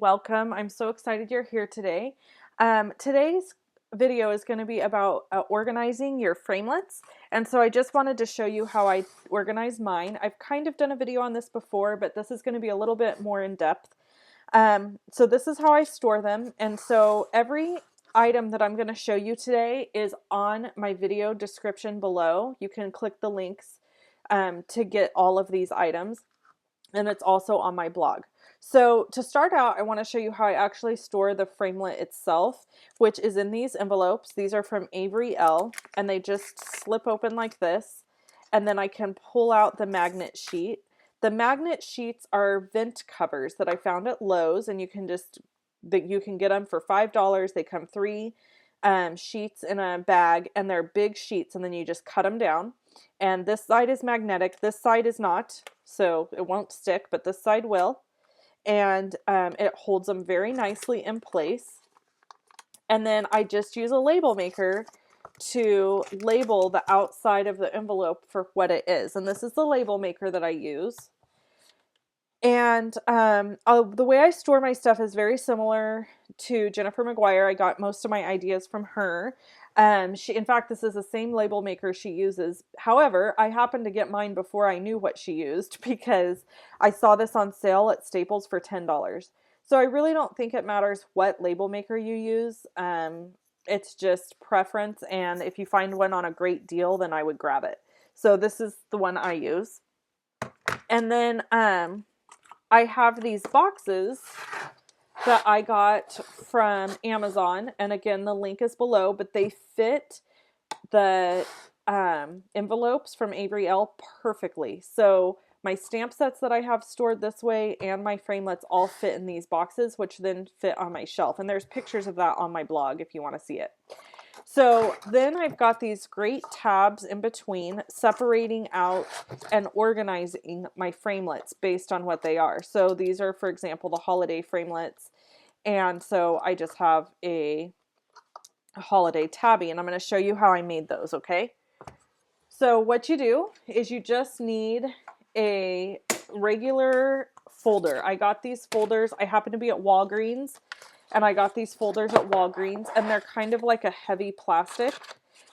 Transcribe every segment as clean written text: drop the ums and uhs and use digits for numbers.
welcome. I'm so excited you're here today. Today's video is going to be about organizing your framelits. And so I just wanted to show you how I organize mine. I've kind of done a video on this before, but this is going to be a little bit more in depth. So this is how I store them. And so every item that I'm going to show you today is on my video description below. You can click the links to get all of these items. And it's also on my blog. So to start out, I want to show you how I actually store the framelit itself, which is in these envelopes. These are from Avery Elle, and they just slip open like this. And then I can pull out the magnet sheet. The magnet sheets are vent covers that I found at Lowe's, and you can get them for $5. They come 3 sheets in a bag, and they're big sheets, and then you just cut them down. And this side is magnetic, this side is not, so it won't stick, but this side will. And it holds them very nicely in place. And then I just use a label maker to label the outside of the envelope for what it is. And this is the label maker that I use. And the way I store my stuff is very similar to Jennifer McGuire. I got most of my ideas from her. In fact, this is the same label maker she uses. However, I happened to get mine before I knew what she used because I saw this on sale at Staples for $10. So I really don't think it matters what label maker you use. It's just preference, and if you find one on a great deal, then I would grab it. So this is the one I use. And then I have these boxes that I got from Amazon, and again, the link is below, but they fit the envelopes from Avery Elle perfectly. So my stamp sets that I have stored this way and my framelits all fit in these boxes, which then fit on my shelf. And there's pictures of that on my blog if you want to see it. So then I've got these great tabs in between, separating out and organizing my framelits based on what they are. So these are, for example, the holiday framelits. And so I just have a holiday tabby, and I'm going to show you how I made those, okay? So what you do is you just need a regular folder. I got these folders. I happen to be at Walgreens. And I got these folders at Walgreens, and they're kind of like a heavy plastic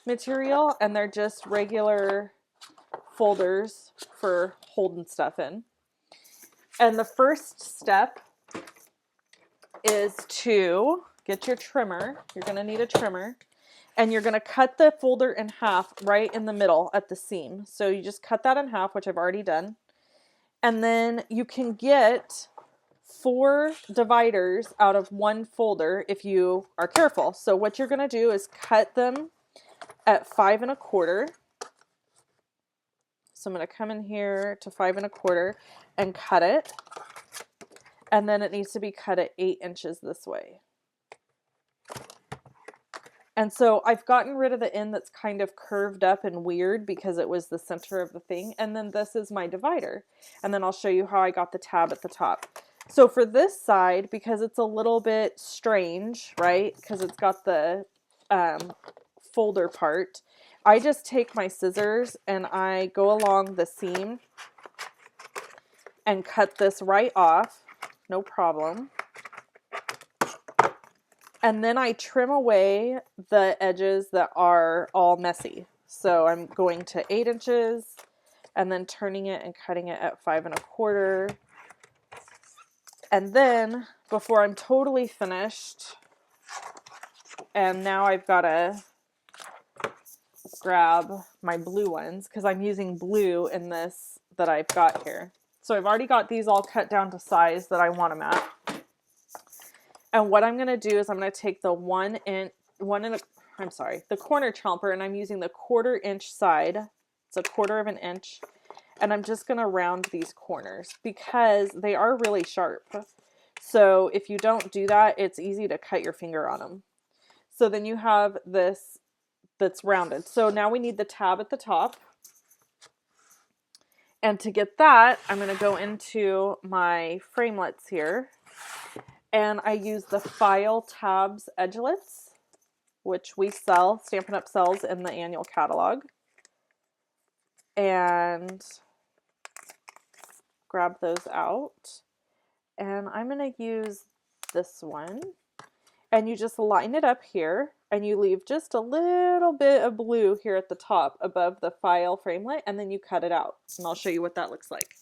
material, and they're just regular folders for holding stuff in. And the first step is to get your trimmer. You're going to need a trimmer, and you're going to cut the folder in half right in the middle at the seam. So you just cut that in half, which I've already done. And then you can get 4 dividers out of one folder if you are careful. So what you're going to do is cut them at 5 1/4. So I'm going to come in here to 5 1/4 and cut it. And then it needs to be cut at 8 inches this way. And so I've gotten rid of the end that's kind of curved up and weird because it was the center of the thing. And then this is my divider. And then I'll show you how I got the tab at the top. So for this side, because it's a little bit strange, right? Because it's got the folder part, I just take my scissors and I go along the seam and cut this right off, no problem. And then I trim away the edges that are all messy. So I'm going to 8 inches and then turning it and cutting it at 5 1/4. And then before I'm totally finished, and now I've got to grab my blue ones because I'm using blue in this that I've got here. So I've already got these all cut down to size that I want them at. And what I'm going to do is I'm going to take the the corner chomper, and I'm using the 1/4 inch side. It's a 1/4 of an inch. And I'm just going to round these corners because they are really sharp. So if you don't do that, it's easy to cut your finger on them. So then you have this that's rounded. So now we need the tab at the top. And to get that, I'm going to go into my framelits here. And I use the File Tabs edgelets, which we sell, Stampin' Up! Sells in the annual catalog. And grab those out. And I'm going to use this one, and you just line it up here, and you leave just a little bit of blue here at the top above the file framelit, and then you cut it out, and I'll show you what that looks like.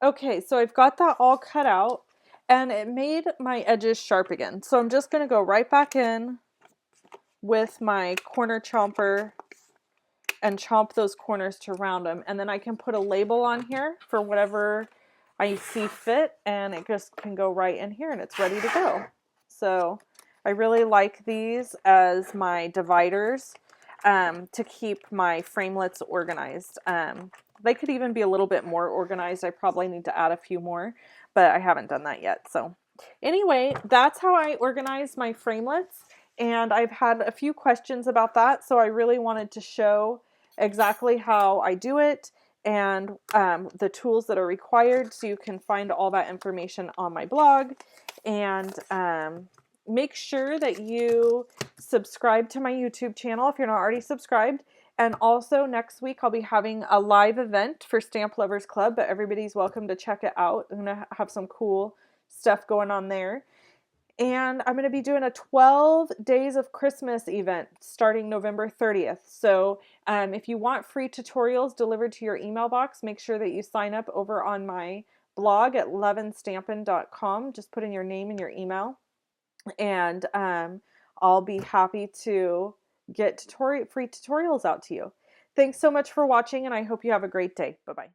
Okay, so I've got that all cut out, and it made my edges sharp again. So I'm just going to go right back in with my corner chomper and chomp those corners to round them, and then I can put a label on here for whatever I see fit, and it just can go right in here and it's ready to go. So I really like these as my dividers to keep my framelits organized. They could even be a little bit more organized. I probably need to add a few more, but I haven't done that yet. So anyway, that's how I organize my framelits, and I've had a few questions about that, so I really wanted to show exactly how I do it and the tools that are required, so you can find all that information on my blog. And make sure that you subscribe to my YouTube channel if you're not already subscribed. And also next week I'll be having a live event for Stamp Lovers Club, but everybody's welcome to check it out. I'm going to have some cool stuff going on there. And I'm going to be doing a 12 Days of Christmas event starting November 30th. So if you want free tutorials delivered to your email box, make sure that you sign up over on my blog at loveandstampin.com. Just put in your name and your email, and I'll be happy to get free tutorials out to you. Thanks so much for watching, and I hope you have a great day. Bye-bye.